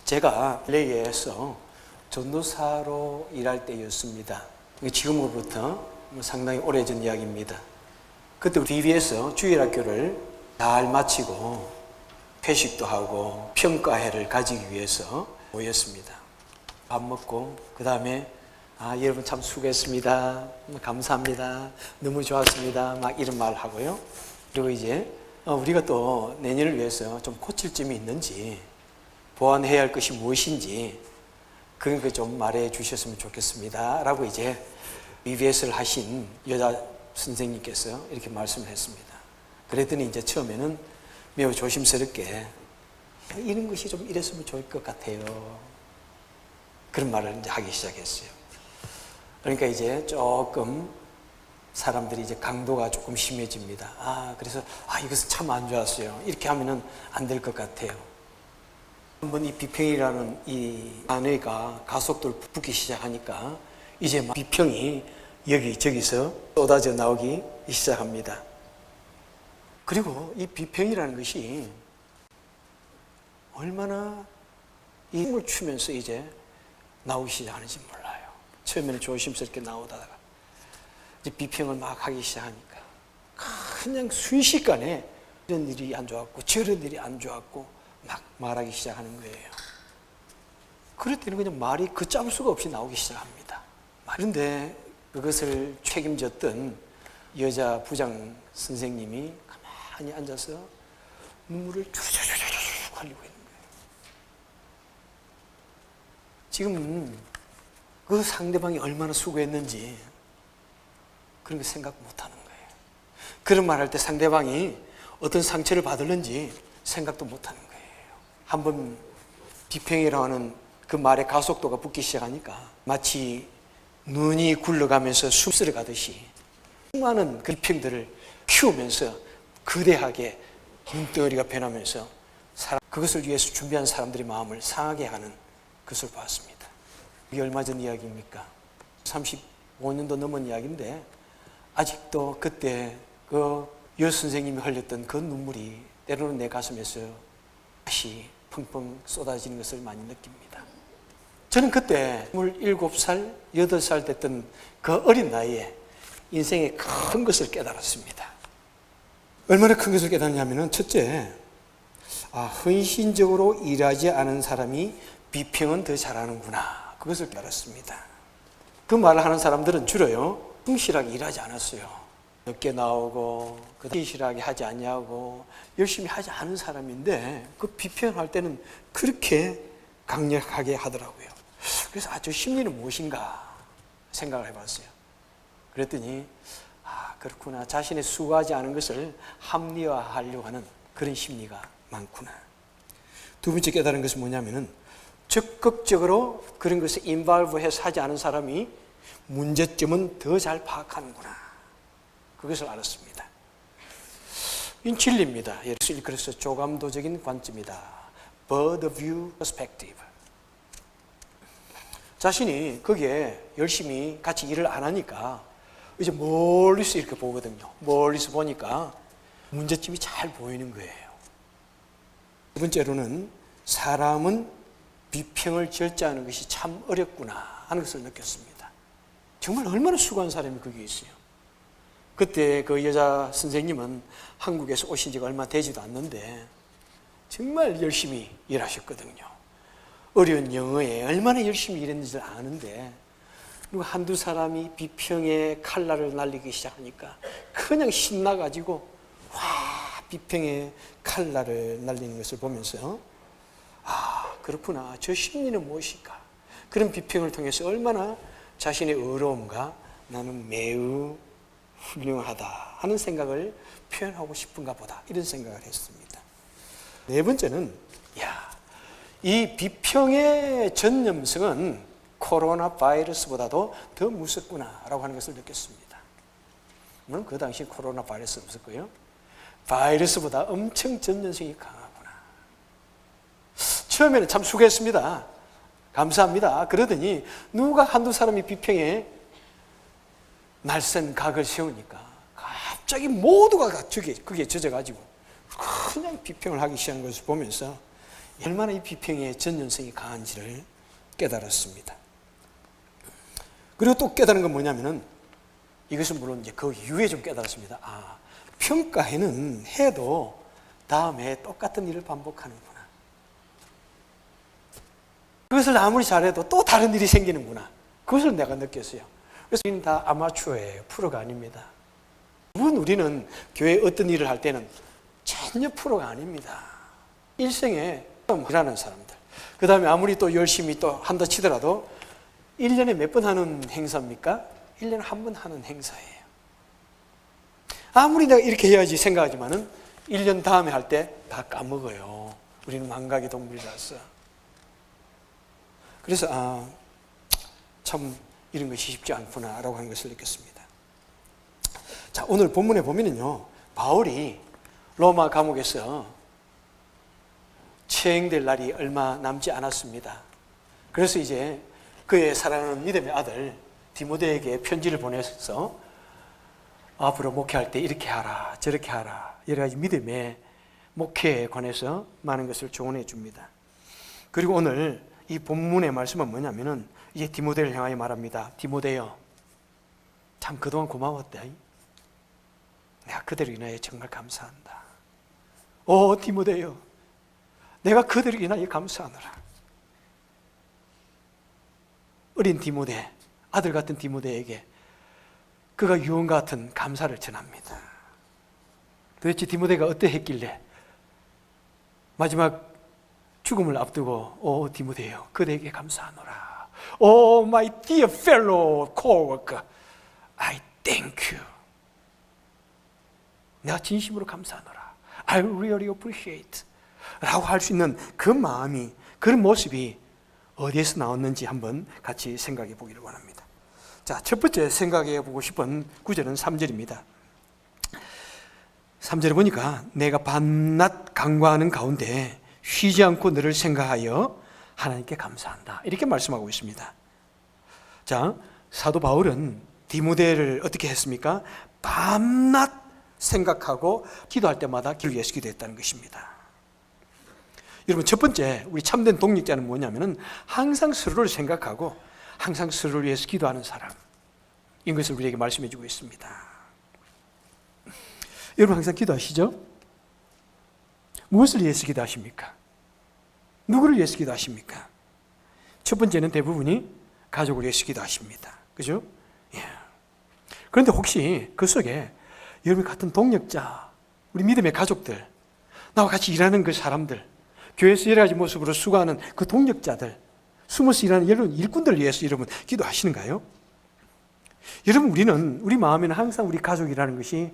제가 LA에서 전도사로 일할 때였습니다. 지금으로부터 상당히 오래전 이야기입니다. 그때 BB에서 주일학교를 잘 마치고 회식도 하고 평가회를 가지기 위해서 모였습니다. 밥 먹고 그 다음에 여러분 참 수고했습니다. 감사합니다. 너무 좋았습니다. 막 이런 말 하고요. 그리고 이제 우리가 또 내년을 위해서 좀 고칠 점이 있는지 보완해야 할 것이 무엇인지 그런 거 좀 말해 주셨으면 좋겠습니다. 라고 이제 BBS를 하신 여자 선생님께서 이렇게 말씀을 했습니다. 그랬더니 이제 처음에는 매우 조심스럽게 이런 것이 좀 이랬으면 좋을 것 같아요. 그런 말을 이제 하기 시작했어요. 그러니까 이제 조금 사람들이 이제 강도가 조금 심해집니다. 그래서 이것은 참 안 좋았어요. 이렇게 하면은 안 될 것 같아요. 한번 이 비평이라는 이 아내가 가속도를 붙기 시작하니까 이제 막 비평이 여기저기서 쏟아져 나오기 시작합니다. 그리고 이 비평이라는 것이 얼마나 이 힘을 추면서 이제 나오기 시작하는지 몰라요. 처음에는 조심스럽게 나오다가 이제 비평을 막 하기 시작하니까 그냥 순식간에 이런 일이 안 좋았고 저런 일이 안 좋았고 막 말하기 시작하는 거예요. 그럴 때는 그냥 말이 걷잡을 수가 없이 나오기 시작합니다. 그런데 그것을 책임졌던 여자 부장 선생님이 가만히 앉아서 눈물을 쭉 흘리고 있는 거예요. 지금 그 상대방이 얼마나 수고했는지 그런 거 생각 못하는 거예요. 그런 말 할 때 상대방이 어떤 상처를 받을는지 생각도 못하는 거예요. 한번 비평이라고 하는 그 말의 가속도가 붙기 시작하니까 마치 눈이 굴러가면서 숨 가듯이 수많은 그 비평들을 키우면서 거대하게 눈덩어리가 변하면서 그것을 위해서 준비한 사람들의 마음을 상하게 하는 것을 봤습니다. 이게 얼마 전 이야기입니까? 35년도 넘은 이야기인데 아직도 그때 그 여선생님이 흘렸던 그 눈물이 때로는 내 가슴에서 다시 펑펑 쏟아지는 것을 많이 느낍니다. 저는 그때 27살, 8살 됐던 그 어린 나이에 인생의 큰 것을 깨달았습니다. 얼마나 큰 것을 깨달았냐면 첫째, 헌신적으로 일하지 않은 사람이 비평은 더 잘하는구나. 그것을 깨달았습니다. 그 말을 하는 사람들은 주로요, 성실하게 일하지 않았어요. 늦게 나오고 성실하게 하지 않냐고 열심히 하지 않은 사람인데 그 비평할 때는 그렇게 강력하게 하더라고요. 그래서 저 심리는 무엇인가 생각을 해봤어요. 그랬더니 그렇구나. 자신의 수고하지 않은 것을 합리화하려고 하는 그런 심리가 많구나. 두 번째 깨달은 것은 뭐냐면은 적극적으로 그런 것에 인발브해서 하지 않은 사람이 문제점은 더 잘 파악하는구나. 그것을 알았습니다. 이 진리입니다. 그래서 조감도적인 관점이다. Bird view perspective. 자신이 거기에 열심히 같이 일을 안 하니까 이제 멀리서 이렇게 보거든요. 멀리서 보니까 문제점이 잘 보이는 거예요. 두 번째로는 사람은 비평을 절제하는 것이 참 어렵구나 하는 것을 느꼈습니다. 정말 얼마나 수고한 사람이 거기에 있어요. 그때 그 여자 선생님은 한국에서 오신 지가 얼마 되지도 않는데 정말 열심히 일하셨거든요. 어려운 영어에 얼마나 열심히 일했는지 아는데 누가 한두 사람이 비평의 칼날을 날리기 시작하니까 그냥 신나가지고 비평의 칼날을 날리는 것을 보면서 그렇구나. 저 심리는 무엇일까? 그런 비평을 통해서 얼마나 자신의 어려움과 나는 매우 훌륭하다 하는 생각을 표현하고 싶은가 보다 이런 생각을 했습니다. 네 번째는 이 비평의 전염성은 코로나 바이러스보다도 더 무섭구나라고 하는 것을 느꼈습니다. 물론 그 당시 코로나 바이러스 없었고요. 바이러스보다 엄청 전염성이 강하구나. 처음에는 참 수고했습니다. 감사합니다. 그러더니 누가 한두 사람이 비평에 날쌘 각을 세우니까 갑자기 모두가 그게 젖어가지고 그냥 비평을 하기 시작한 것을 보면서 얼마나 이 비평의 전연성이 강한지를 깨달았습니다. 그리고 또 깨달은 건 뭐냐면은, 이것은 물론 이제 그 이후에 좀 깨달았습니다. 평가해는 해도 다음에 똑같은 일을 반복하는구나. 그것을 아무리 잘해도 또 다른 일이 생기는구나. 그것을 내가 느꼈어요. 그래서 우리는 다 아마추어예요. 프로가 아닙니다. 우리는 교회 어떤 일을 할 때는 전혀 프로가 아닙니다. 일생에 일하는 사람들. 그 다음에 아무리 또 열심히 또 한다 치더라도 1년에 몇 번 하는 행사입니까? 1년에 한 번 하는 행사예요. 아무리 내가 이렇게 해야지 생각하지만은 1년 다음에 할 때 다 까먹어요. 우리는 망각의 동물이라서. 그래서 참 이런 것이 쉽지 않구나라고 하는 것을 느꼈습니다. 자, 오늘 본문에 보면은요, 바울이 로마 감옥에서 처형될 날이 얼마 남지 않았습니다. 그래서 이제 그의 사랑하는 믿음의 아들 디모데에게 편지를 보내서 앞으로 목회할 때 이렇게 하라, 저렇게 하라, 여러 가지 믿음의 목회에 관해서 많은 것을 조언해 줍니다. 그리고 오늘 이 본문의 말씀은 뭐냐면은 이제 디모데를 향하여 말합니다. 디모데여, 참 그동안 고마웠다. 내가 그대로 인하여 정말 감사한다. 오 디모데여, 내가 그대로 인하여 감사하노라. 어린 디모데, 아들 같은 디모데에게 그가 유언 같은 감사를 전합니다. 도대체 디모데가 어떠했길래 마지막 죽음을 앞두고 오 디모데여, 그대에게 감사하노라. 오 my dear fellow coworker, I thank you. 내가 진심으로 감사하노라. I really appreciate. 라고 할 수 있는 그 마음이, 그런 모습이 어디에서 나왔는지 한번 같이 생각해 보기를 원합니다. 자, 첫 번째 생각해 보고 싶은 구절은 3절입니다. 3절에 보니까 내가 밤낮 간구하는 가운데 쉬지 않고 너를 생각하여 하나님께 감사한다. 이렇게 말씀하고 있습니다. 자, 사도 바울은 디모데를 어떻게 했습니까? 밤낮 생각하고 기도할 때마다 기도를 위해서 기도했다는 것입니다. 여러분, 첫 번째 우리 참된 동력자는 뭐냐면은 항상 서로를 생각하고 항상 서로를 위해서 기도하는 사람, 이것을 우리에게 말씀해 주고 있습니다. 여러분 항상 기도하시죠? 무엇을 위해서 기도하십니까? 누구를 위해서 기도하십니까? 첫 번째는 대부분이 가족을 위해서 기도하십니다. 그죠? 예. 그런데 혹시 그 속에 여러분 같은 동력자, 우리 믿음의 가족들, 나와 같이 일하는 그 사람들, 교회에서 여러 가지 모습으로 수고하는 그 동력자들, 숨어서 일하는 여러분 일꾼들을 위해서 여러분 기도하시는가요? 여러분, 우리는 우리 마음에는 항상 우리 가족이라는 것이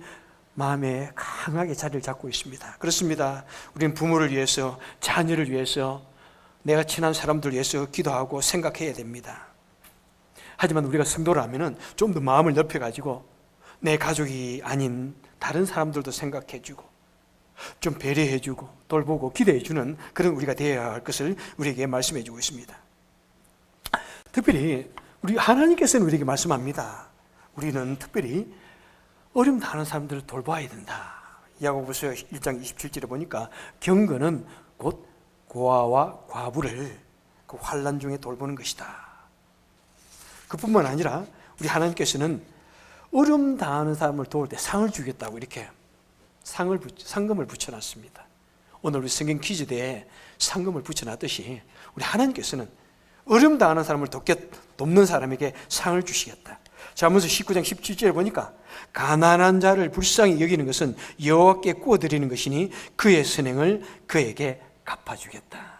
마음에 강하게 자리를 잡고 있습니다. 그렇습니다. 우리는 부모를 위해서, 자녀를 위해서, 내가 친한 사람들을 위해서 기도하고 생각해야 됩니다. 하지만 우리가 성도라면은 좀 더 마음을 넓혀가지고 내 가족이 아닌 다른 사람들도 생각해주고 좀 배려해주고 돌보고 기대해주는 그런 우리가 되어야 할 것을 우리에게 말씀해주고 있습니다. 특별히 우리 하나님께서는 우리에게 말씀합니다. 우리는 특별히 어려움 당하는 사람들을 돌봐야 된다. 야고보서 1장 27절에 보니까 경건은 곧 고아와 과부를 그 환난 중에 돌보는 것이다. 그뿐만 아니라 우리 하나님께서는 어려움 당하는 사람을 도울 때 상을 주겠다고 이렇게 상금을 붙여놨습니다. 오늘 우리 성경 퀴즈대에 상금을 붙여놨듯이 우리 하나님께서는 어려움 당하는 사람을 돕는 사람에게 상을 주시겠다. 잠언서 19장 17절에 보니까 가난한 자를 불쌍히 여기는 것은 여호와께 구워드리는 것이니 그의 선행을 그에게 갚아주겠다.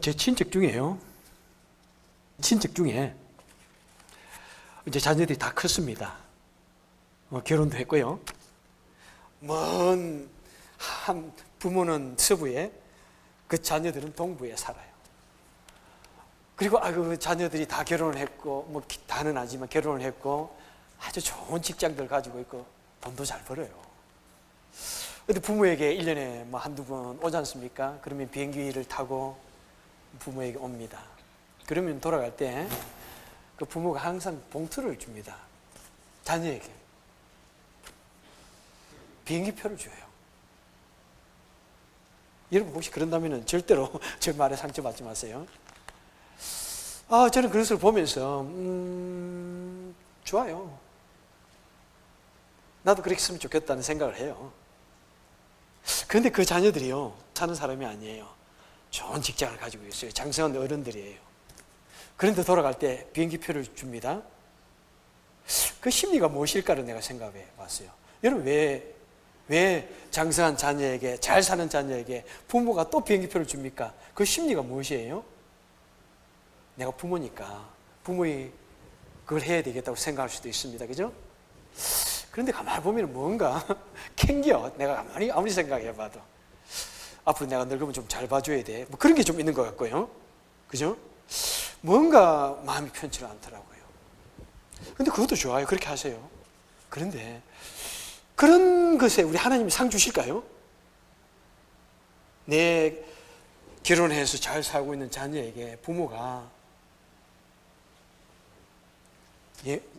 제 친척 중에요. 친척 중에 이제 자녀들이 다 컸습니다. 결혼도 했고요. 먼 한 부모는 서부에, 그 자녀들은 동부에 살아요. 그리고 그 자녀들이 다 결혼을 했고, 뭐 다는 아니지만 결혼을 했고 아주 좋은 직장들 가지고 있고 돈도 잘 벌어요. 근데 부모에게 1년에 뭐 한두 번 오지 않습니까? 그러면 비행기를 타고 부모에게 옵니다. 그러면 돌아갈 때 그 부모가 항상 봉투를 줍니다. 자녀에게 비행기표를 줘요. 여러분 혹시 그런다면 절대로 제 말에 상처받지 마세요. 저는 그것을 보면서 좋아요. 나도 그렇게 했으면 좋겠다는 생각을 해요. 그런데 그 자녀들이요, 사는 사람이 아니에요. 좋은 직장을 가지고 있어요. 장성한 어른들이에요. 그런데 돌아갈 때 비행기표를 줍니다. 그 심리가 무엇일까를 내가 생각해 봤어요. 여러분, 왜 장성한 자녀에게, 잘 사는 자녀에게 부모가 또 비행기표를 줍니까? 그 심리가 무엇이에요? 내가 부모니까 부모의 그걸 해야 되겠다고 생각할 수도 있습니다. 그죠? 그런데 가만히 보면 뭔가 캥겨. 내가 가만히 아무리 생각해봐도 앞으로 내가 늙으면 좀 잘 봐줘야 돼. 뭐 그런 게 좀 있는 것 같고요. 그죠? 뭔가 마음이 편치가 않더라고요. 근데 그것도 좋아요. 그렇게 하세요. 그런데 그런 것에 우리 하나님이 상 주실까요? 내 결혼해서 잘 살고 있는 자녀에게 부모가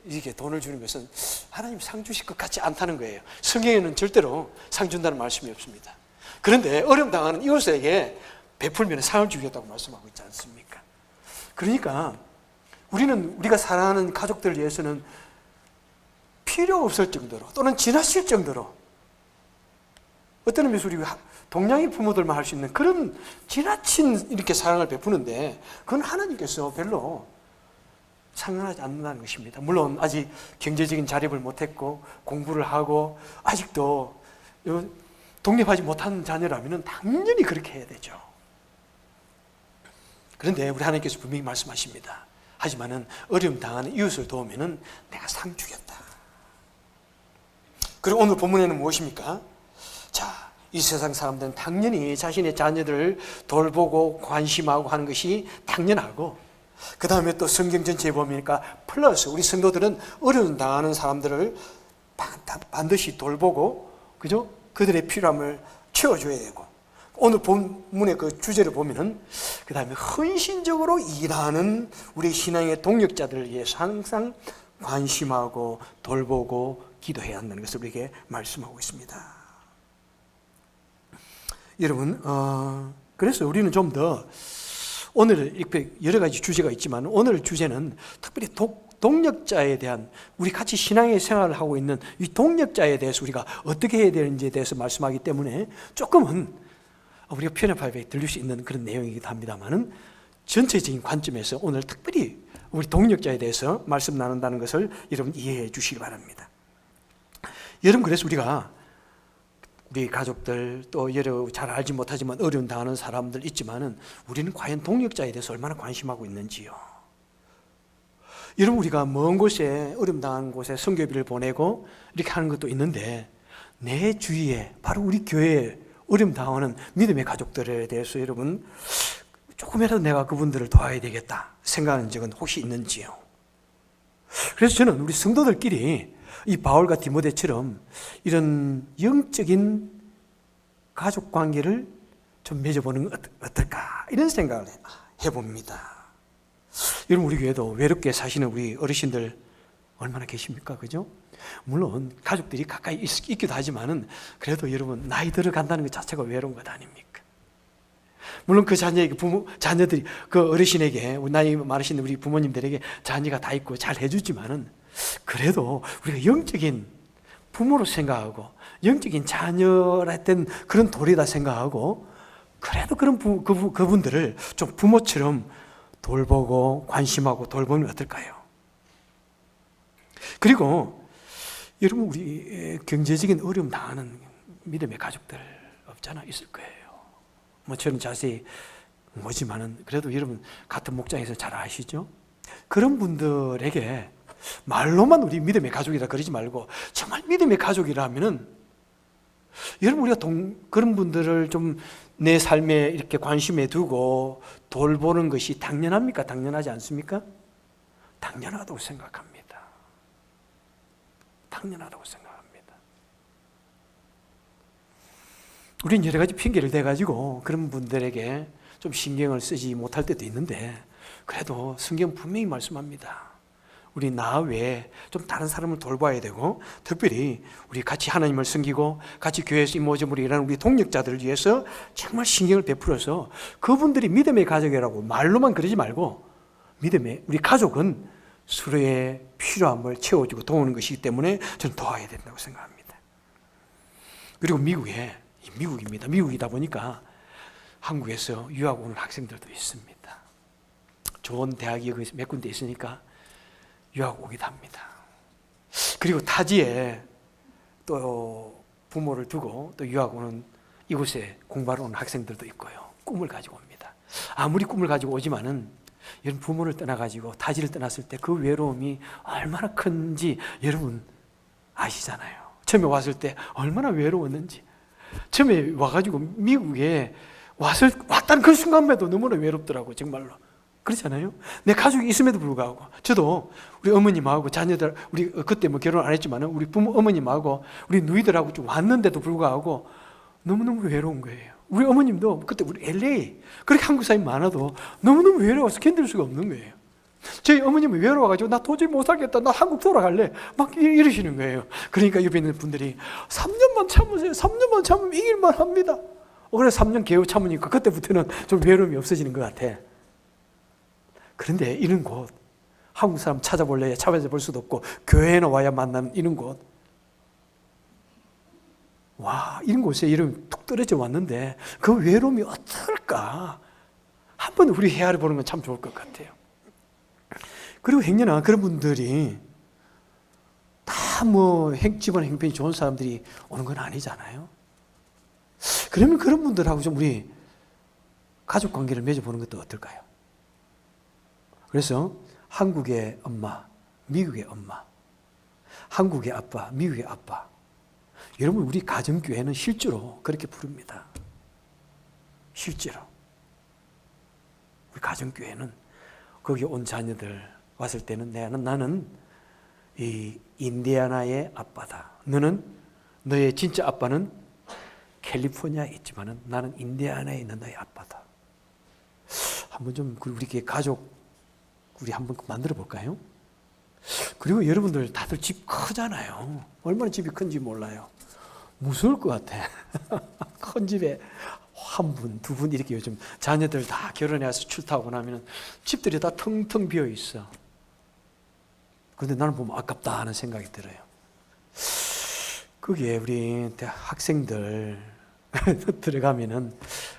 이게 돈을 주는 것은 하나님 상 주실 것 같지 않다는 거예요. 성경에는 절대로 상 준다는 말씀이 없습니다. 그런데 어려움 당하는 이웃에게 베풀면 상을 주겠다고 말씀하고 있지 않습니까? 그러니까 우리가 사랑하는 가족들을 위해서는 필요 없을 정도로 또는 지나칠 정도로 어떤 의미에서 우리가 동양의 부모들만 할 수 있는 그런 지나친 이렇게 사랑을 베푸는데 그건 하나님께서 별로 상관하지 않는다는 것입니다. 물론 아직 경제적인 자립을 못했고 공부를 하고 아직도 독립하지 못한 자녀라면 당연히 그렇게 해야 되죠. 그런데 우리 하나님께서 분명히 말씀하십니다. 하지만은 어려움 당하는 이웃을 도우면은 내가 상 주겠다. 그리고 오늘 본문에는 무엇입니까? 자, 이 세상 사람들은 당연히 자신의 자녀들을 돌보고 관심하고 하는 것이 당연하고, 그 다음에 또 성경 전체에 보니까 플러스 우리 성도들은 어려움 당하는 사람들을 반드시 돌보고, 그죠? 그들의 필요함을 채워줘야 되고, 오늘 본문의 그 주제를 보면은 그 다음에 헌신적으로 일하는 우리 신앙의 동력자들을 위해서 항상 관심하고 돌보고 기도해야 한다는 것을 우리에게 말씀하고 있습니다. 여러분, 그래서 우리는 좀 더 오늘 이렇게 여러 가지 주제가 있지만 오늘 주제는 특별히 동력자에 대한, 우리 같이 신앙의 생활을 하고 있는 이 동력자에 대해서 우리가 어떻게 해야 되는지에 대해서 말씀하기 때문에 조금은 우리가 편협하게 들릴 수 있는 그런 내용이기도 합니다만은 전체적인 관점에서 오늘 특별히 우리 동력자에 대해서 말씀 나눈다는 것을 여러분 이해해 주시기 바랍니다. 여러분, 그래서 우리 가족들 또 여러 잘 알지 못하지만 어려움 당하는 사람들 있지만은 우리는 과연 동력자에 대해서 얼마나 관심하고 있는지요. 여러분, 우리가 먼 곳에 어려움 당하는 곳에 선교비를 보내고 이렇게 하는 것도 있는데 내 주위에 바로 우리 교회에 어려움 당하는 믿음의 가족들에 대해서 여러분 조금이라도 내가 그분들을 도와야 되겠다 생각하는 적은 혹시 있는지요? 그래서 저는 우리 성도들끼리 이 바울과 디모데처럼 이런 영적인 가족 관계를 좀 맺어보는 건 어떨까 이런 생각을 해봅니다. 여러분, 우리 교회도 외롭게 사시는 우리 어르신들 얼마나 계십니까? 그죠? 물론 가족들이 가까이 있기도 하지만은 그래도 여러분 나이 들어간다는 것 자체가 외로운 것 아닙니까? 물론 그 자녀에게 자녀들이 그 어르신에게 나이 많으신 우리 부모님들에게 자녀가 다 있고 잘 해주지만은 그래도 우리가 영적인 부모로 생각하고 영적인 자녀라 했던 그런 도리다 생각하고 그래도 그런 그분들을 좀 부모처럼 돌보고 관심하고 돌보면 어떨까요? 그리고 여러분, 우리 경제적인 어려움 당하는 믿음의 가족들 없잖아, 있을 거예요. 뭐 저는 자세히 모지만은 그래도 여러분 같은 목장에서 잘 아시죠? 그런 분들에게 말로만 우리 믿음의 가족이라 그러지 말고 정말 믿음의 가족이라면은 여러분, 우리가 그런 분들을 좀 내 삶에 이렇게 관심에 두고 돌보는 것이 당연합니까? 당연하지 않습니까? 당연하다고 생각합니다. 당연하다고 생각합니다. 우리는 여러 가지 핑계를 대가지고 그런 분들에게 좀 신경을 쓰지 못할 때도 있는데 그래도 성경 분명히 말씀합니다. 우리 나 외에 좀 다른 사람을 돌봐야 되고, 특별히 우리 같이 하나님을 섬기고 같이 교회에서 이모저모로 일하는 우리 동력자들을 위해서 정말 신경을 베풀어서 그분들이 믿음의 가족이라고 말로만 그러지 말고, 믿음의 우리 가족은 서로의 필요함을 채워주고 도우는 것이기 때문에 저는 도와야 된다고 생각합니다. 그리고 미국입니다. 미국이다 보니까 한국에서 유학 오는 학생들도 있습니다. 좋은 대학이 몇 군데 있으니까 유학 오기도 합니다. 그리고 타지에 또 부모를 두고 또 유학 오는 이곳에 공부하러 오는 학생들도 있고요. 꿈을 가지고 옵니다. 아무리 꿈을 가지고 오지만은 여러분 부모를 떠나가지고 타지를 떠났을 때 그 외로움이 얼마나 큰지 여러분 아시잖아요. 처음에 왔을 때 얼마나 외로웠는지. 처음에 와가지고 미국에 왔다는 그 순간에도 너무나 외롭더라고요. 정말로. 그렇잖아요. 내 가족이 있음에도 불구하고 저도 우리 어머님하고 자녀들, 우리 그때 뭐 결혼 안 했지만 우리 어머님하고 우리 누이들하고 좀 왔는데도 불구하고 너무너무 외로운 거예요. 우리 어머님도 그때 우리 LA 그렇게 한국 사람이 많아도 너무너무 외로워서 견딜 수가 없는 거예요. 저희 어머님이 외로워가지고 나 도저히 못 살겠다, 나 한국 돌아갈래 막 이러시는 거예요. 그러니까 옆에 있는 분들이 3년만 참으세요. 3년만 참으면 이길만 합니다. 그래서 3년 겨우 참으니까 그때부터는 좀 외로움이 없어지는 것 같아. 그런데 이런 곳, 한국 사람 찾아볼래 찾아볼 수도 없고 교회에 와야 만나는 이런 곳, 와, 이런 곳에 이름이 툭 떨어져 왔는데 그 외로움이 어떨까? 한번 우리 헤아려 보는 건 참 좋을 것 같아요. 그리고 행여나 그런 분들이 다 뭐 집안 행편이 좋은 사람들이 오는 건 아니잖아요. 그러면 그런 분들하고 좀 우리 가족 관계를 맺어보는 것도 어떨까요? 그래서 한국의 엄마, 미국의 엄마, 한국의 아빠, 미국의 아빠. 여러분 우리 가정교회는 실제로 그렇게 부릅니다. 실제로. 우리 가정교회는 거기 온 자녀들 왔을 때는 나는 이 인디애나의 아빠다. 너의 진짜 아빠는 캘리포니아에 있지만은 나는 인디애나에 있는 너의 아빠다. 한번 좀 우리 가족 우리 한번 만들어 볼까요? 그리고 여러분들 다들 집 크잖아요. 얼마나 집이 큰지 몰라요. 무서울 것 같아. 큰 집에 한 분, 두 분 이렇게 요즘 자녀들 다 결혼해서 출타하고 나면 집들이 다 텅텅 비어 있어. 그런데 나는 보면 아깝다 하는 생각이 들어요. 그게 우리 학생들 들어가면은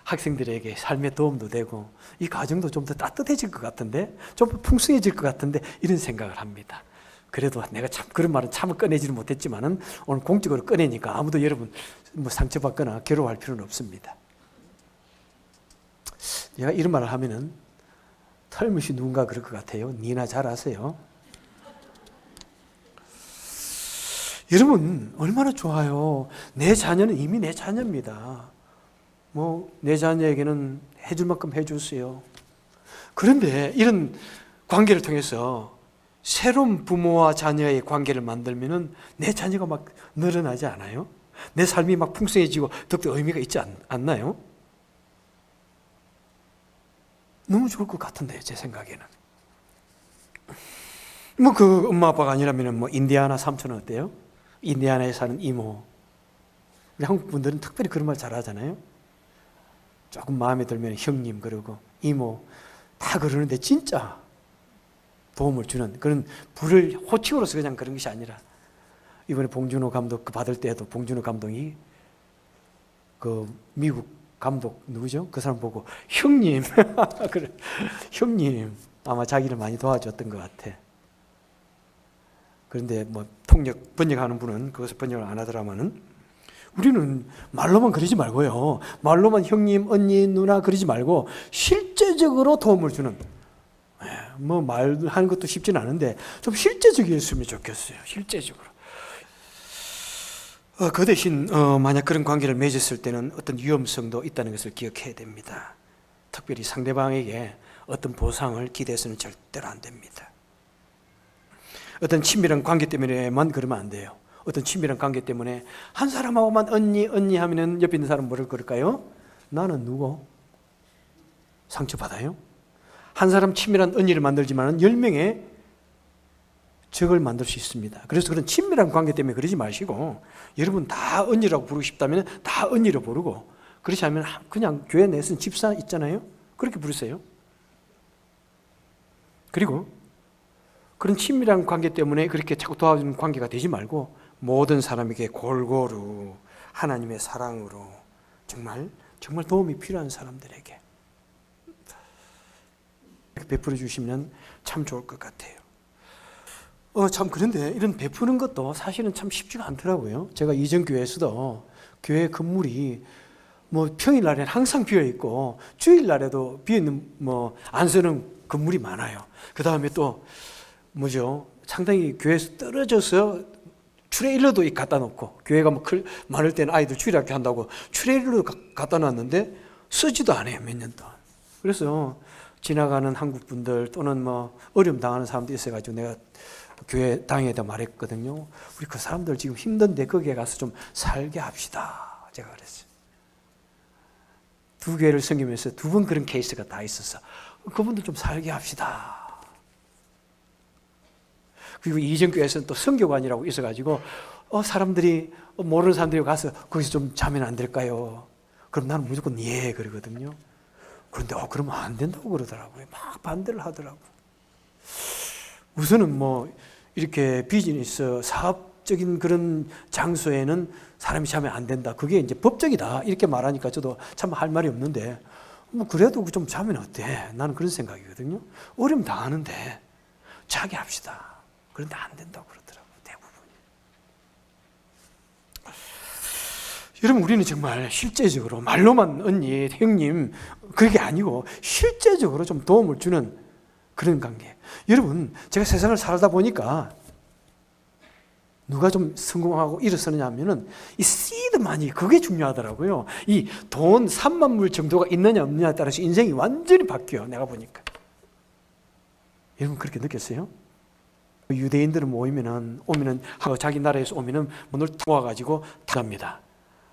학생들에게 삶에 도움도 되고 이 가정도 좀 더 따뜻해질 것 같은데, 좀 풍성해질 것 같은데 이런 생각을 합니다. 그래도 내가 참 그런 말은 참 꺼내지는 못했지만은 오늘 공적으로 꺼내니까 아무도 여러분 뭐 상처받거나 괴로워할 필요는 없습니다. 내가 이런 말을 하면은 털무시 누군가 그럴 것 같아요. 니나 잘 아세요. 여러분 얼마나 좋아요. 내 자녀는 이미 내 자녀입니다. 뭐 내 자녀에게는 해줄 만큼 해주세요. 그런데 이런 관계를 통해서 새로운 부모와 자녀의 관계를 만들면은 내 자녀가 막 늘어나지 않아요? 내 삶이 막 풍성해지고 더욱더 의미가 있지 않나요? 너무 좋을 것 같은데 제 생각에는. 뭐 그 엄마 아빠가 아니라면 뭐 인디아나 삼촌은 어때요? 인디아나에 사는 이모. 한국 분들은 특별히 그런 말 잘하잖아요. 조금 마음에 들면 형님 그러고 이모 다 그러는데 진짜 도움을 주는 그런 불을 호칭으로서 그냥 그런 것이 아니라, 이번에 봉준호 감독 받을 때도 봉준호 감독이 그 미국 감독 누구죠? 그 사람 보고 형님 그래, 형님 아마 자기를 많이 도와줬던 것 같아. 그런데 뭐 번역하는 분은 그것을 번역을 안 하더라마는 우리는 말로만 그러지 말고요. 말로만 형님, 언니, 누나 그러지 말고 실제적으로 도움을 주는, 뭐 말하는 것도 쉽지는 않은데 좀 실제적이었으면 좋겠어요. 실제적으로. 그 대신 만약 그런 관계를 맺었을 때는 어떤 위험성도 있다는 것을 기억해야 됩니다. 특별히 상대방에게 어떤 보상을 기대해서는 절대로 안 됩니다. 어떤 친밀한 관계 때문에만 그러면 안 돼요. 어떤 친밀한 관계 때문에 한 사람하고만 언니 하면은 옆에 있는 사람은 뭐를 그럴까요? 나는 누구? 상처받아요? 한 사람 친밀한 언니를 만들지만 10명의 적을 만들 수 있습니다. 그래서 그런 친밀한 관계 때문에 그러지 마시고 여러분 다 언니라고 부르고 싶다면 다 언니로 부르고 그렇지 않으면 그냥 교회 내에서는 집사 있잖아요. 그렇게 부르세요. 그리고 그런 친밀한 관계 때문에 그렇게 자꾸 도와주는 관계가 되지 말고 모든 사람에게 골고루 하나님의 사랑으로 정말 도움이 필요한 사람들에게 베풀어 주시면 참 좋을 것 같아요. 참 그런데 이런 베푸는 것도 사실은 참 쉽지가 않더라고요. 제가 이전 교회에서도 교회 건물이 평일날에는 항상 비어 있고 주일날에도 비어 있는 안 쓰는 건물이 많아요. 그 다음에 또 상당히 교회에서 떨어져서 트레일러도 갖다 놓고 교회가 많을 때는 아이들 주일학교 한다고 트레일러도 갖다 놨는데 쓰지도 않아요. 몇 년 동안. 그래서 지나가는 한국 분들 또는 어려움 당하는 사람들이 있어가지고 내가 교회 당회에다 말했거든요. 우리 그 사람들 지금 힘든데 거기에 가서 좀 살게 합시다. 제가 그랬어요. 두 교회를 섬기면서 두 번 그런 케이스가 다 있었어. 그분들 좀 살게 합시다. 그리고 이전 교회에서는 또 선교관이라고 있어가지고 사람들이 모르는 사람들이 가서 거기서 좀 자면 안 될까요? 그럼 나는 무조건 예 그러거든요. 그런데 그러면 안 된다고 그러더라고요. 막 반대를 하더라고요. 우선은 이렇게 비즈니스 사업적인 그런 장소에는 사람이 자면 안 된다. 그게 이제 법적이다. 이렇게 말하니까 저도 참 할 말이 없는데 그래도 좀 자면 어때? 나는 그런 생각이거든요. 어려움 당하는데 자게 합시다. 그런데 안 된다고 그러더라고요. 대부분이. 여러분 우리는 정말 실제적으로 말로만 언니, 형님 그게 아니고 실제적으로 좀 도움을 주는 그런 관계. 여러분 제가 세상을 살다 보니까 누가 좀 성공하고 일어서느냐 하면은 이 시드만이 그게 중요하더라고요. 이 돈 3만 불 정도가 있느냐 없느냐에 따라서 인생이 완전히 바뀌어요. 내가 보니까. 여러분 그렇게 느꼈어요? 유대인들은 오면은 자기 나라에서 오면은 문을 모아가지고 들어갑니다.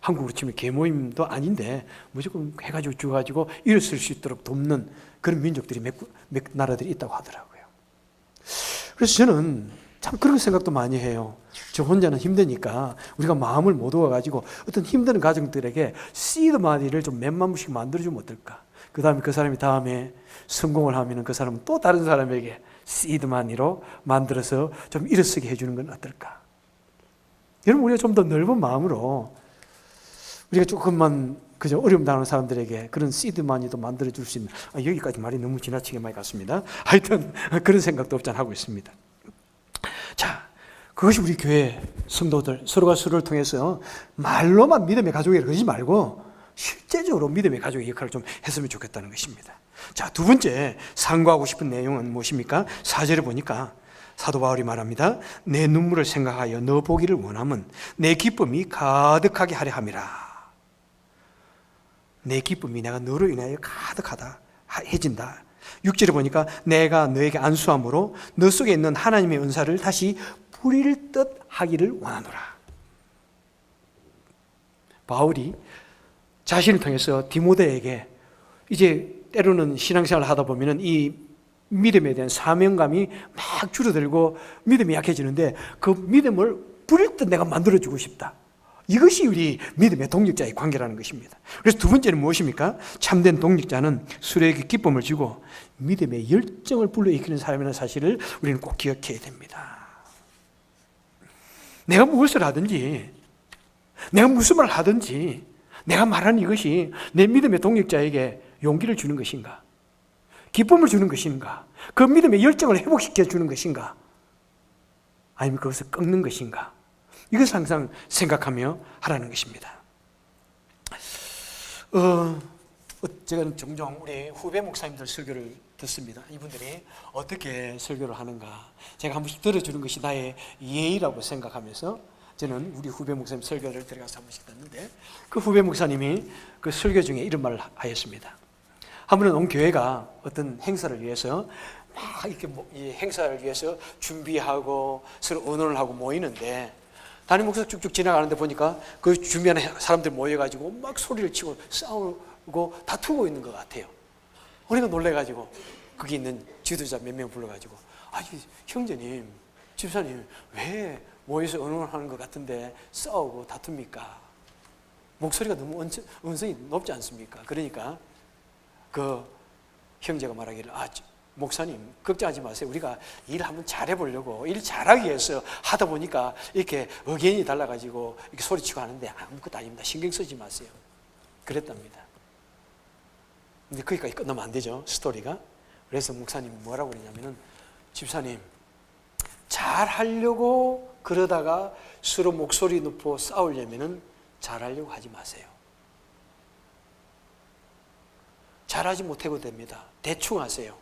한국으로 치면 계모임도 아닌데 무조건 해가지고 주가지고 일어설 수 있도록 돕는 그런 민족들이 몇 나라들이 있다고 하더라고요. 그래서 저는 참 그런 생각도 많이 해요. 저 혼자는 힘드니까 우리가 마음을 모아가지고 어떤 힘든 가정들에게 시드 마니를 좀 몇만 불씩 만들어주면 어떨까? 그 다음에 그 사람이 다음에 성공을 하면 그 사람은 또 다른 사람에게 시드 마니로 만들어서 좀 일어서게 해주는 건 어떨까? 여러분 우리가 좀 더 넓은 마음으로 우리가 조금만 그저 어려움 당하는 사람들에게 그런 시드 마니도 만들어줄 수 있는 여기까지 말이 너무 지나치게 많이 갔습니다. 하여튼 그런 생각도 없지 않아 하고 있습니다. 자, 그것이 우리 교회 성도들 서로가 서로를 통해서 말로만 믿음의 가족이라 그러지 말고 실제적으로 믿음의 가족의 역할을 좀 했으면 좋겠다는 것입니다. 자, 두 번째 상고하고 싶은 내용은 무엇입니까? 4절에 보니까 사도 바울이 말합니다. 내 눈물을 생각하여 너 보기를 원하면 내 기쁨이 가득하게 하려 함이라. 내 기쁨이 내가 너로 인하여 가득하다 해진다. 6절에 보니까 내가 너에게 안수함으로 너 속에 있는 하나님의 은사를 다시 부릴 듯 하기를 원하노라. 바울이 자신을 통해서 디모데에게 이제 때로는 신앙생활을 하다 보면은 이 믿음에 대한 사명감이 막 줄어들고 믿음이 약해지는데 그 믿음을 부릴 듯 내가 만들어주고 싶다. 이것이 우리 믿음의 동력자의 관계라는 것입니다. 그래서 두 번째는 무엇입니까? 참된 동력자는 서로에게 기쁨을 주고 믿음의 열정을 불러일으키는 사람이라는 사실을 우리는 꼭 기억해야 됩니다. 내가 무엇을 하든지 내가 무슨 말을 하든지 내가 말하는 이것이 내 믿음의 동력자에게 용기를 주는 것인가? 기쁨을 주는 것인가? 그 믿음의 열정을 회복시켜 주는 것인가? 아니면 그것을 꺾는 것인가? 이것을 항상 생각하며 하라는 것입니다. 제가 종종 우리 후배 목사님들 설교를 듣습니다. 이분들이 어떻게 설교를 하는가 제가 한 번씩 들어주는 것이 나의 예의라고 생각하면서 저는 우리 후배 목사님 설교를 들어가서 한 번씩 듣는데 그 후배 목사님이 그 설교 중에 이런 말을 하였습니다. 한 번은 온 교회가 어떤 행사를 위해서 막 이렇게 이 행사를 위해서 준비하고 서로 의논을 하고 모이는데 담임 목사 쭉쭉 지나가는데 보니까 그 준비하는 사람들 모여가지고 막 소리를 치고 싸우고 다투고 있는 것 같아요. 우리가 놀래가지고 거기 있는 지도자 몇 명 불러가지고 형제님 집사님, 왜 모여서 언론하는 것 같은데 싸우고 다툽니까? 목소리가 너무 언성이 높지 않습니까? 그러니까 그 형제가 말하기를, 목사님 걱정하지 마세요. 우리가 일 한번 잘해보려고, 일 잘하기 위해서 하다 보니까 이렇게 의견이 달라가지고 이렇게 소리치고 하는데 아무것도 아닙니다. 신경 쓰지 마세요. 그랬답니다. 근데 거기까지 끝나면 안 되죠, 스토리가. 그래서 목사님이 뭐라고 그러냐면은, 집사님 잘하려고 그러다가 서로 목소리 높여 싸우려면은 잘하려고 하지 마세요. 잘하지 못해도 됩니다. 대충 하세요.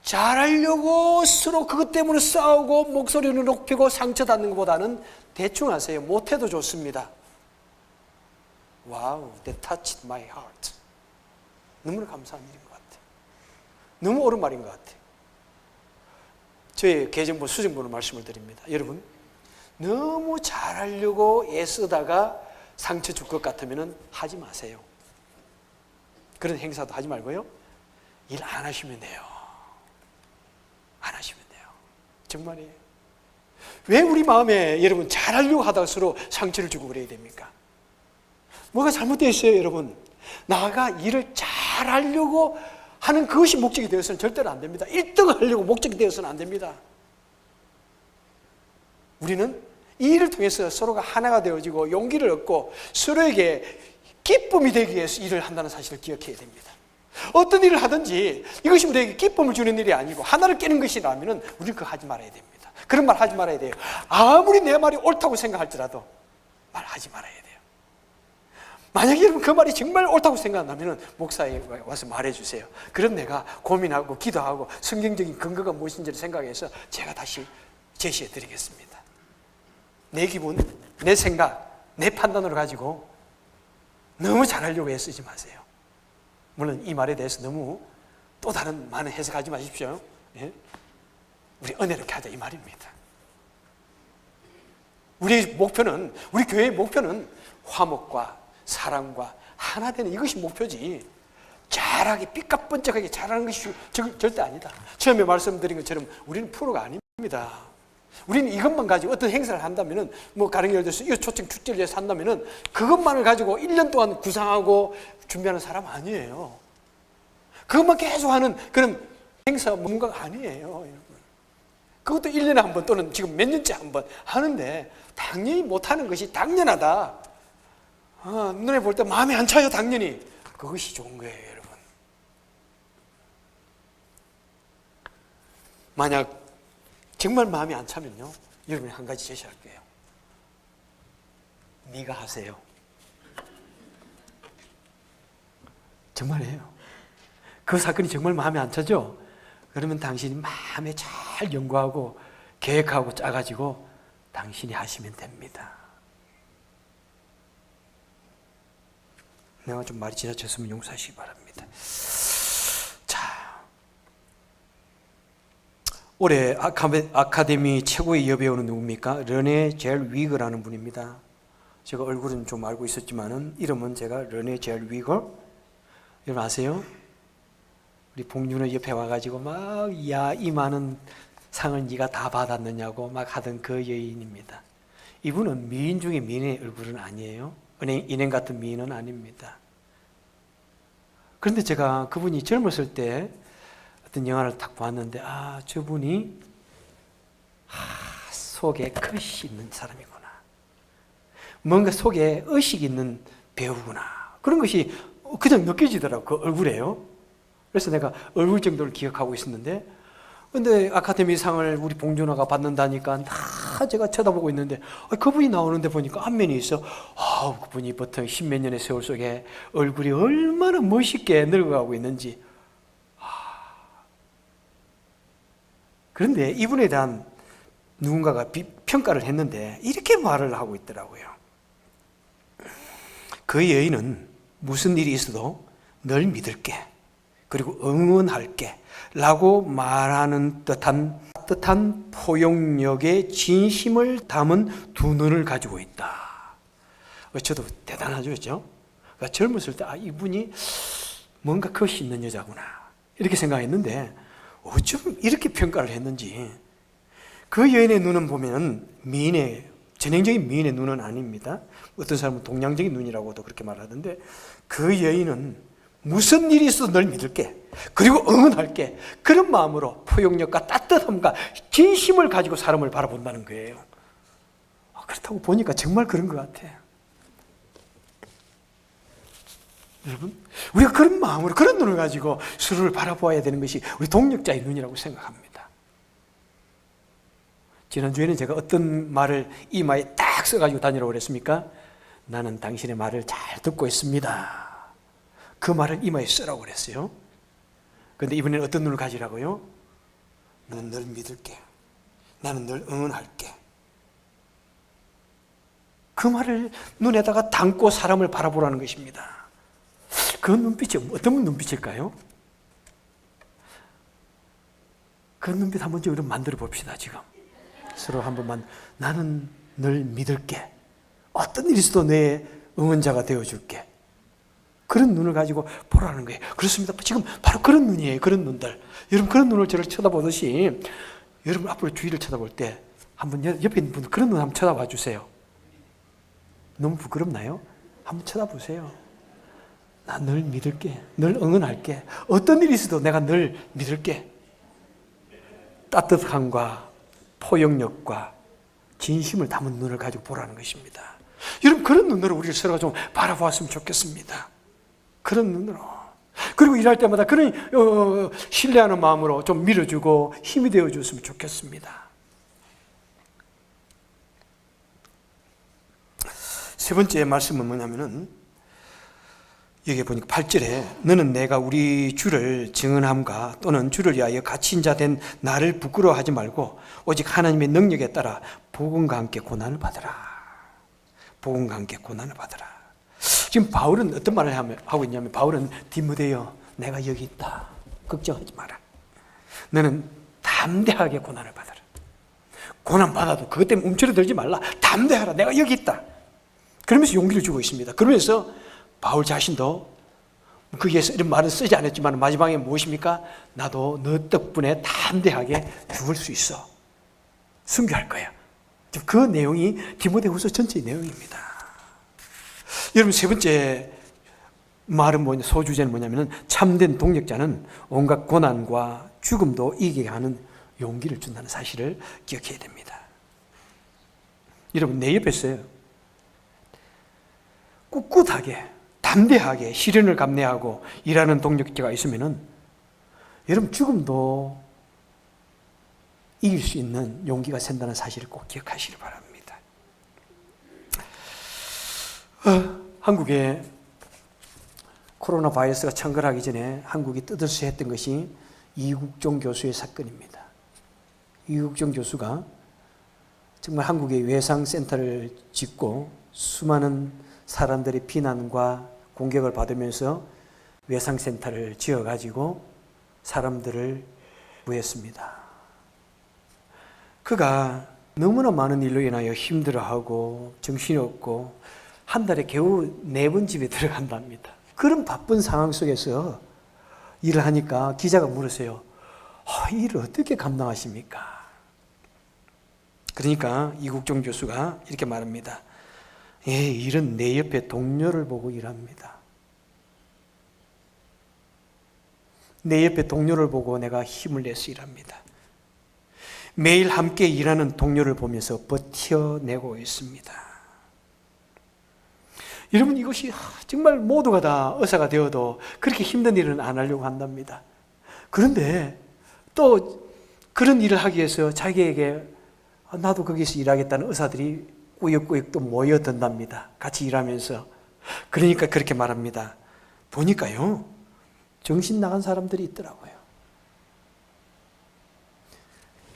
잘하려고 서로 그것 때문에 싸우고 목소리를 높이고 상처받는 것보다는 대충 하세요. 못해도 좋습니다. 와우, that touched my heart. 너무나 감사한 일인 것 같아요. 너무 옳은 말인 것 같아요. 저희 개정본 수정본을 말씀을 드립니다. 여러분, 너무 잘하려고 애쓰다가 상처 줄 것 같으면 하지 마세요. 그런 행사도 하지 말고요. 일 안 하시면 돼요. 안 하시면 돼요. 정말이에요. 왜 우리 마음에 여러분 잘하려고 하다가 서로 상처를 주고 그래야 됩니까? 뭐가 잘못되어 있어요, 여러분? 나가 일을 잘하려고 하는 그것이 목적이 되어서는 절대로 안 됩니다. 1등을 하려고 목적이 되어서는 안 됩니다. 우리는 이 일을 통해서 서로가 하나가 되어지고 용기를 얻고 서로에게 기쁨이 되기 위해서 일을 한다는 사실을 기억해야 됩니다. 어떤 일을 하든지 이것이 우리에게 기쁨을 주는 일이 아니고 하나를 깨는 것이라면 우리는 그거 하지 말아야 됩니다. 그런 말 하지 말아야 돼요. 아무리 내 말이 옳다고 생각할지라도 말하지 말아야 돼요. 만약에 여러분 그 말이 정말 옳다고 생각한다면 목사에 와서 말해주세요. 그럼 내가 고민하고 기도하고 성경적인 근거가 무엇인지를 생각해서 제가 다시 제시해 드리겠습니다. 내 기분, 내 생각, 내 판단으로 가지고 너무 잘하려고 애쓰지 마세요. 물론 이 말에 대해서 너무 또 다른 많은 해석하지 마십시오. 예? 우리 은혜롭게 하자 이 말입니다. 우리 목표는, 우리 교회의 목표는 화목과 사랑과 하나 되는 이것이 목표지, 잘하게 삐까뻔쩍하게 잘하는 것이 절대 아니다. 처음에 말씀드린 것처럼 우리는 프로가 아닙니다. 우리는 이것만 가지고 어떤 행사를 한다면은, 가령 예를 들어서 이 초청 축제를 위해서 한다면은 그것만을 가지고 1년 동안 구상하고 준비하는 사람 아니에요. 그것만 계속 하는 그런 행사 뭔가가 아니에요, 여러분. 그것도 1년에 한 번 또는 지금 몇 년째 한 번 하는데 당연히 못하는 것이 당연하다. 눈에 볼 때 마음에 안 차요, 당연히. 그것이 좋은 거예요, 여러분. 만약 정말 마음이 안 차면요, 여러분이 한 가지 제시할게요. 네가 하세요. 정말이에요. 그 사건이 정말 마음에 안 차죠? 그러면 당신이 마음에 잘 연구하고 계획하고 짜가지고 당신이 하시면 됩니다. 내가 좀 말이 지나쳤으면 용서하시기 바랍니다. 자, 올해 아카데미 최고의 여배우는 누굽니까? 르네 젤위거라는 분입니다. 제가 얼굴은 좀 알고 있었지만은 이름은 제가 르네 젤위거. 여러분 아세요? 우리 봉준호 옆에 와가지고 막, 야, 이 많은 상을 네가 다 받았느냐고 막 하던 그 여인입니다. 이분은 미인 중에 미인의 얼굴은 아니에요. 인행 같은 미인은 아닙니다. 그런데 제가 그분이 젊었을 때 어떤 영화를 딱 봤는데, 저분이 속에 컷이 있는 사람이구나. 뭔가 속에 의식이 있는 배우구나. 그런 것이 그냥 느껴지더라고요. 그 얼굴에요. 그래서 내가 얼굴 정도를 기억하고 있었는데, 근데 아카데미 상을 우리 봉준호가 받는다니까 다 제가 쳐다보고 있는데, 그분이 나오는데 보니까 안면이 있어. 그분이 보통 10몇 년의 세월 속에 얼굴이 얼마나 멋있게 늙어가고 있는지. 그런데 이분에 대한 누군가가 평가를 했는데 이렇게 말을 하고 있더라고요. 그 여인은 무슨 일이 있어도 널 믿을게, 그리고 응원할게 라고 말하는 듯한 포용력의 진심을 담은 두 눈을 가지고 있다. 저도 대단하죠, 그렇죠? 그러니까 젊었을 때 이분이 뭔가 컷이 있는 여자구나 이렇게 생각했는데, 어쩜 이렇게 평가를 했는지. 그 여인의 눈은 보면 미인의, 전형적인 미인의 눈은 아닙니다. 어떤 사람은 동양적인 눈이라고도 그렇게 말하던데, 그 여인은 무슨 일이 있어도 널 믿을게, 그리고 응원할게, 그런 마음으로 포용력과 따뜻함과 진심을 가지고 사람을 바라본다는 거예요. 그렇다고 보니까 정말 그런 것 같아요. 여러분, 우리가 그런 마음으로, 그런 눈을 가지고 서로를 바라보아야 되는 것이 우리 동력자의 눈이라고 생각합니다. 지난주에는 제가 어떤 말을 이마에 딱 써가지고 다니라고 그랬습니까? 나는 당신의 말을 잘 듣고 있습니다. 그 말을 이마에 쓰라고 그랬어요. 그런데 이번에는 어떤 눈을 가지라고요? 나는 널 믿을게. 나는 널 응원할게. 그 말을 눈에다가 담고 사람을 바라보라는 것입니다. 그 눈빛이 어떤 눈빛일까요? 그 눈빛 한번 좀 만들어 봅시다. 지금 서로 한 번만, 나는 널 믿을게, 어떤 일이 있어도 내 응원자가 되어줄게, 그런 눈을 가지고 보라는 거예요. 그렇습니다. 지금 바로 그런 눈이에요. 그런 눈들. 여러분, 그런 눈을 저를 쳐다보듯이 여러분 앞으로 주위를 쳐다볼 때 한번 옆에 있는 분들 그런 눈 한번 쳐다봐 주세요. 너무 부끄럽나요? 한번 쳐다보세요. 나 널 믿을게. 널 응원할게. 어떤 일이 있어도 내가 널 믿을게. 따뜻함과 포용력과 진심을 담은 눈을 가지고 보라는 것입니다. 여러분, 그런 눈으로 우리를 서로가 좀 바라보았으면 좋겠습니다. 그런 눈으로. 그리고 일할 때마다 그런 신뢰하는 마음으로 좀 밀어주고 힘이 되어줬으면 좋겠습니다. 세 번째 말씀은 뭐냐면은, 여기 보니까 8절에 너는 내가 우리 주를 증언함과 또는 주를 위하여 갇힌 자 된 나를 부끄러워하지 말고 오직 하나님의 능력에 따라 복음과 함께 고난을 받으라. 복음과 함께 고난을 받으라. 지금 바울은 어떤 말을 하고 있냐면, 바울은 디모데여, 내가 여기 있다. 걱정하지 마라. 너는 담대하게 고난을 받아라. 고난 받아도 그것 때문에 움츠러들지 말라. 담대하라. 내가 여기 있다. 그러면서 용기를 주고 있습니다. 그러면서 바울 자신도 거기에서 이런 말은 쓰지 않았지만 마지막에 무엇입니까? 나도 너 덕분에 담대하게 죽을 수 있어. 순교할 거야. 그 내용이 디모데후서 전체의 내용입니다. 여러분, 세 번째 말은 뭐냐, 소주제는 뭐냐면, 참된 동력자는 온갖 고난과 죽음도 이기게 하는 용기를 준다는 사실을 기억해야 됩니다. 여러분, 내 옆에 있어요. 꿋꿋하게 담대하게 시련을 감내하고 일하는 동력자가 있으면은 여러분, 죽음도 이길 수 있는 용기가 생긴다는 사실을 꼭 기억하시기 바랍니다. 한국에 코로나 바이러스가 창궐하기 전에 한국이 뜨들스했던 것이 이국종 교수의 사건입니다. 이국종 교수가 정말 한국에 외상센터를 짓고 수많은 사람들의 비난과 공격을 받으면서 외상센터를 지어가지고 사람들을 구했습니다. 그가 너무나 많은 일로 인하여 힘들어하고 정신이 없고 한 달에 겨우 4번 집에 들어간답니다. 그런 바쁜 상황 속에서 일을 하니까 기자가 물으세요. 이 일을 어떻게 감당하십니까? 그러니까 이국종 교수가 이렇게 말합니다. 일은 내 옆에 동료를 보고 일합니다. 내 옆에 동료를 보고 내가 힘을 내서 일합니다. 매일 함께 일하는 동료를 보면서 버텨내고 있습니다. 여러분, 이것이 정말 모두가 다 의사가 되어도 그렇게 힘든 일은 안 하려고 한답니다. 그런데 또 그런 일을 하기 위해서 자기에게 나도 거기서 일하겠다는 의사들이 꾸역꾸역 또 모여든답니다. 같이 일하면서. 그러니까 그렇게 말합니다. 보니까요, 정신 나간 사람들이 있더라고요.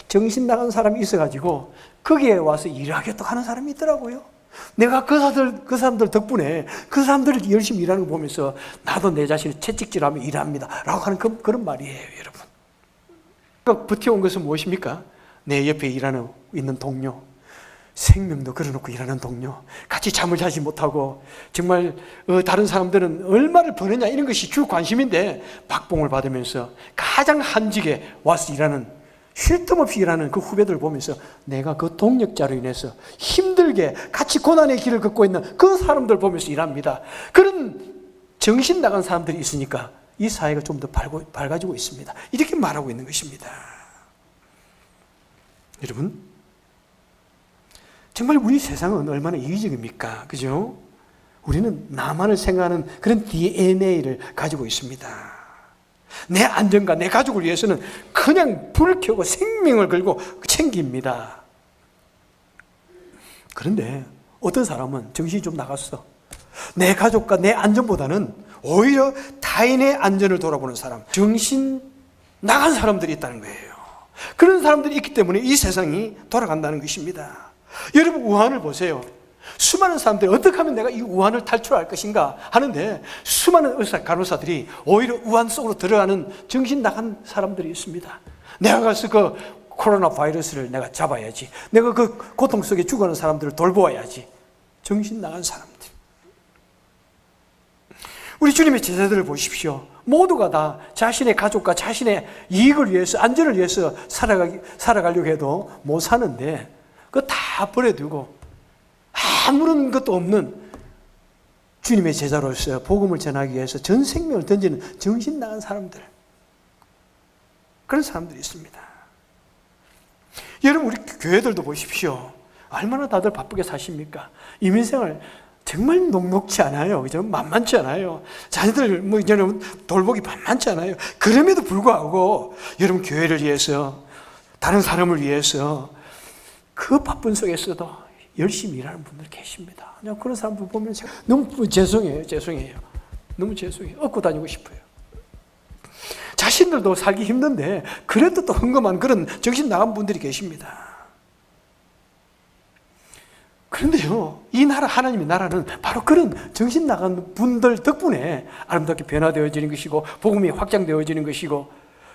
정신 나간 사람이 있어가지고 거기에 와서 일하겠다고 하는 사람이 있더라고요. 내가 그 사람들 덕분에 그 사람들이 열심히 일하는 거 보면서 나도 내 자신을 채찍질하며 일합니다 라고 하는 그런 말이에요, 여러분. 그러니까 버텨온 것은 무엇입니까? 내 옆에 있는 동료. 생명도 걸어놓고 일하는 동료, 같이 잠을 자지 못하고 정말 다른 사람들은 얼마를 버느냐 이런 것이 주 관심인데 박봉을 받으면서 가장 한직에 와서 일하는, 쉴 틈 없이 일하는 그 후배들을 보면서 내가 그 동력자로 인해서 힘들게 같이 고난의 길을 걷고 있는 그 사람들 보면서 일합니다. 그런 정신 나간 사람들이 있으니까 이 사회가 좀 더 밝아지고 있습니다. 이렇게 말하고 있는 것입니다. 여러분, 정말 우리 세상은 얼마나 이기적입니까? 그죠? 우리는 나만을 생각하는 그런 DNA를 가지고 있습니다. 내 안전과 내 가족을 위해서는 그냥 불을 켜고 생명을 걸고 챙깁니다. 그런데 어떤 사람은 정신이 좀 나갔어. 내 가족과 내 안전보다는 오히려 타인의 안전을 돌아보는 사람, 정신 나간 사람들이 있다는 거예요. 그런 사람들이 있기 때문에 이 세상이 돌아간다는 것입니다. 여러분, 우한을 보세요. 수많은 사람들이 어떻게 하면 내가 이 우한을 탈출할 것인가 하는데 수많은 의사, 간호사들이 오히려 우한 속으로 들어가는 정신 나간 사람들이 있습니다. 내가 가서 그 코로나 바이러스를 내가 잡아야지, 내가 그 고통 속에 죽어가는 사람들을 돌보아야지. 정신 나간 사람들. 우리 주님의 제자들을 보십시오. 모두가 다 자신의 가족과 자신의 이익을 위해서, 안전을 위해서 살아가려고 해도 못 사는데 그거 다 버려두고 아무런 것도 없는 주님의 제자로서 복음을 전하기 위해서 전 생명을 던지는 정신 나간 사람들, 그런 사람들이 있습니다. 여러분, 우리 교회들도 보십시오. 얼마나 다들 바쁘게 사십니까? 이민생활 정말 녹록지 않아요. 그죠? 만만치 않아요. 자녀들 이제는 돌보기 만만치 않아요. 그럼에도 불구하고 여러분, 교회를 위해서, 다른 사람을 위해서 그 바쁜 속에서도 열심히 일하는 분들 계십니다. 그냥 그런 사람들 보면 너무 죄송해요. 너무 죄송해요. 얻고 다니고 싶어요. 자신들도 살기 힘든데 그래도 또 헌금한 그런 정신 나간 분들이 계십니다. 그런데요, 이 나라, 하나님의 나라는 바로 그런 정신 나간 분들 덕분에 아름답게 변화되어지는 것이고 복음이 확장되어지는 것이고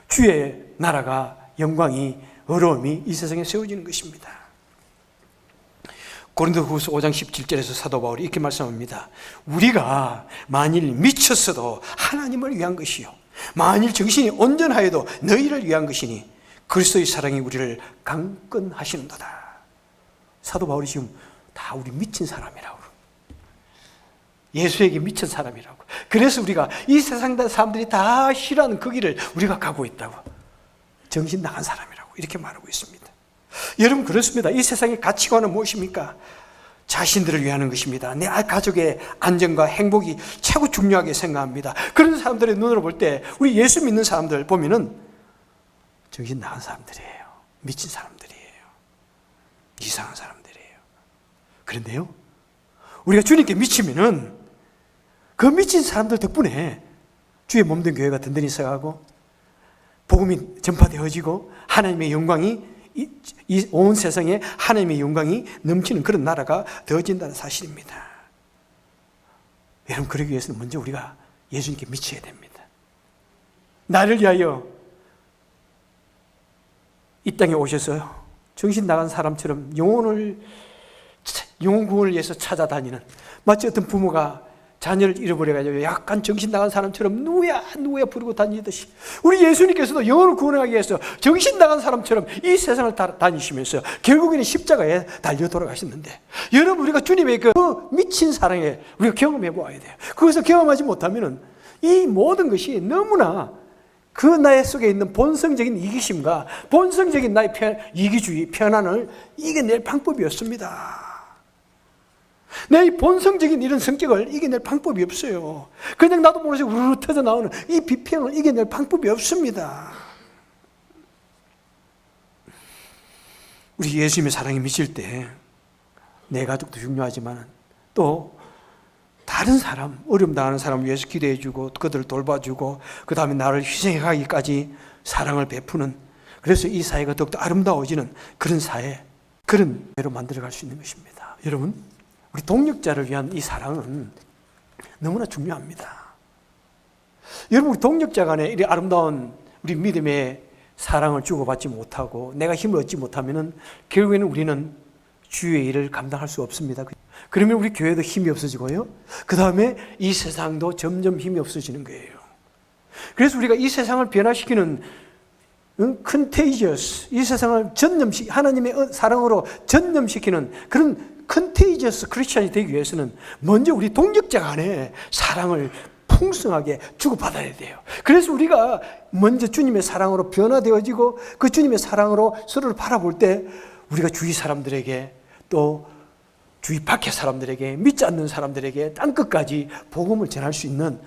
주의 나라가, 영광이, 어려움이 이 세상에 세워지는 것입니다. 고린도후서 5장 17절에서 사도 바울이 이렇게 말씀합니다. 우리가 만일 미쳤어도 하나님을 위한 것이요, 만일 정신이 온전하여도 너희를 위한 것이니 그리스도의 사랑이 우리를 강건하시는도다. 사도 바울이 지금 다 우리 미친 사람이라고, 예수에게 미친 사람이라고, 그래서 우리가 이 세상 사람들이 다 싫어하는 그 길을 우리가 가고 있다고, 정신 나간 사람이라고 이렇게 말하고 있습니다. 여러분, 그렇습니다. 이 세상의 가치관은 무엇입니까? 자신들을 위하는 것입니다. 내 가족의 안전과 행복이 최고 중요하게 생각합니다. 그런 사람들의 눈으로 볼 때 우리 예수 믿는 사람들 보면은 정신 나간 사람들이에요. 미친 사람들이에요. 이상한 사람들이에요. 그런데요, 우리가 주님께 미치면은 그 미친 사람들 덕분에 주의 몸된 교회가 든든히 서가고 복음이 전파되어지고 하나님의 영광이 이 온 세상에 하나님의 영광이 넘치는 그런 나라가 되어진다는 사실입니다. 여러분, 그러기 위해서는 먼저 우리가 예수님께 미쳐야 됩니다. 나를 위하여 이 땅에 오셔서 정신 나간 사람처럼 영혼 구원을 위해서 찾아다니는, 마치 어떤 부모가 자녀를 잃어버려가지고 약간 정신 나간 사람처럼 누구야 부르고 다니듯이 우리 예수님께서도 영혼을 구원하기 위해서 정신 나간 사람처럼 이 세상을 다니시면서 결국에는 십자가에 달려 돌아가셨는데, 여러분, 우리가 주님의 그 미친 사랑에 우리가 경험해 보아야 돼요. 그것을 경험하지 못하면은 이 모든 것이 너무나 그 나의 속에 있는 본성적인 이기심과 본성적인 나의 이기주의, 편안을 이겨낼 방법이 없습니다. 내 본성적인 이런 성격을 이겨낼 방법이 없어요. 그냥 나도 모르게 우르르 터져 나오는 이 비평을 이겨낼 방법이 없습니다. 우리 예수님의 사랑에 미칠 때 내 가족도 중요하지만 또 다른 사람, 어려움 당하는 사람을 위해서 기도해주고 그들을 돌봐주고 그 다음에 나를 희생해가기까지 사랑을 베푸는, 그래서 이 사회가 더욱더 아름다워지는 그런 사회, 그런 사회로 만들어갈 수 있는 것입니다. 여러분, 우리 동력자를 위한 이 사랑은 너무나 중요합니다. 여러분, 우리 동력자 간에 이 아름다운 우리 믿음의 사랑을 주고받지 못하고 내가 힘을 얻지 못하면 결국에는 우리는 주의 일을 감당할 수 없습니다. 그러면 우리 교회도 힘이 없어지고요. 그 다음에 이 세상도 점점 힘이 없어지는 거예요. 그래서 우리가 이 세상을 변화시키는 컨테이저스, 이 세상을 하나님의 사랑으로 전념시키는 그런 컨테이저스 크리스찬이 되기 위해서는 먼저 우리 동역자 간에 사랑을 풍성하게 주고받아야 돼요. 그래서 우리가 먼저 주님의 사랑으로 변화되어지고 그 주님의 사랑으로 서로를 바라볼 때 우리가 주위 사람들에게 또 주위 밖의 사람들에게 믿지 않는 사람들에게 땅끝까지 복음을 전할 수 있는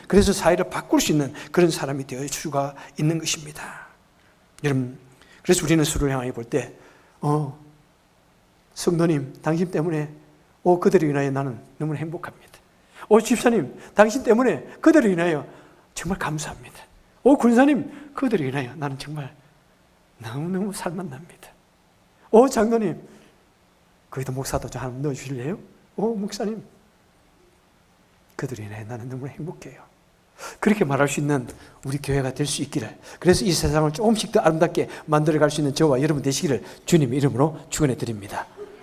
그래서 사회를 바꿀 수 있는 그런 사람이 되어줄 수가 있는 것입니다. 여러분, 그래서 우리는 서로를 향해 볼 때 성도님 당신 때문에 그들을 인하여 나는 너무 행복합니다. 집사님 당신 때문에 그들을 인하여 정말 감사합니다. 군사님 그들을 인하여 나는 정말 너무너무 살맛납니다. 장로님 거기도 목사도 좀 한번 넣어주실래요? 목사님 그들을 인하여 나는 너무 행복해요. 그렇게 말할 수 있는 우리 교회가 될 수 있기를, 그래서 이 세상을 조금씩 더 아름답게 만들어갈 수 있는 저와 여러분 되시기를 주님의 이름으로 축원해 드립니다.